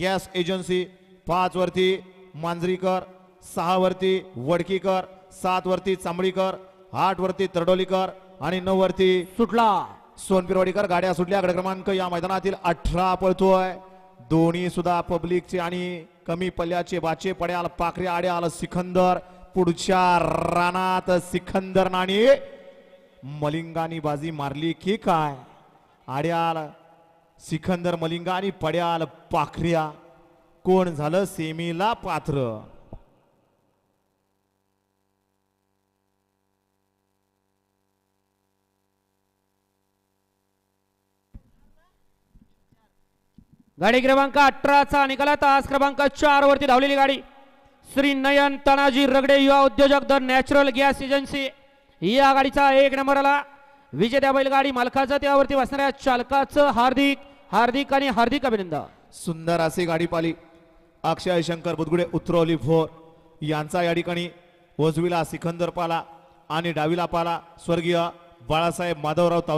Gas agency, 5 वरती मांजरीकर, 6 वरती वडकीकर, 7 वरती चांबळीकर, 8 वरती तरडोलीकर आणि 9 वरती सुटला सोनपिरवाडीकर. गाड्या सुटल्या. गड क्रमांक या मैदानातील 18 पळतोय. दोन्ही सुद्धा पब्लिकचे आणि कमी पल्ल्याचे बाचे पड्याल पाखरे आड्याल सिकंदर. पुढच्या रानात सिकंदर नाणी मलिंगानी बाजी मारली की काय? आड्याल सिकंदर मलिंगा आणि पड्याल पाखऱ्या. कोण झालं सेमीला पात्र? गाडी क्रमांक 18चा निकाला तास क्रमांक 4 वरती धावलेली गाडी श्री नयन तानाजी रगडे युवा उद्योजक द नॅचरल गॅस एजन्सी या गाडीचा 1 नंबर आला. विजेत्या बैलगाडी मालकाचं त्यावरती बसणाऱ्या चालकाचं हार्दिक हार्दिक आणि हार्दिक अभिनंदन. सुंदर अशी गाडी पाली. अक्षय शंकर बुदगुडे उतरवली भोर यांचा या ठिकाणी उजवीला सिकंदर पाला आणि डावीला पाला स्वर्गीय बाळासाहेब माधवराव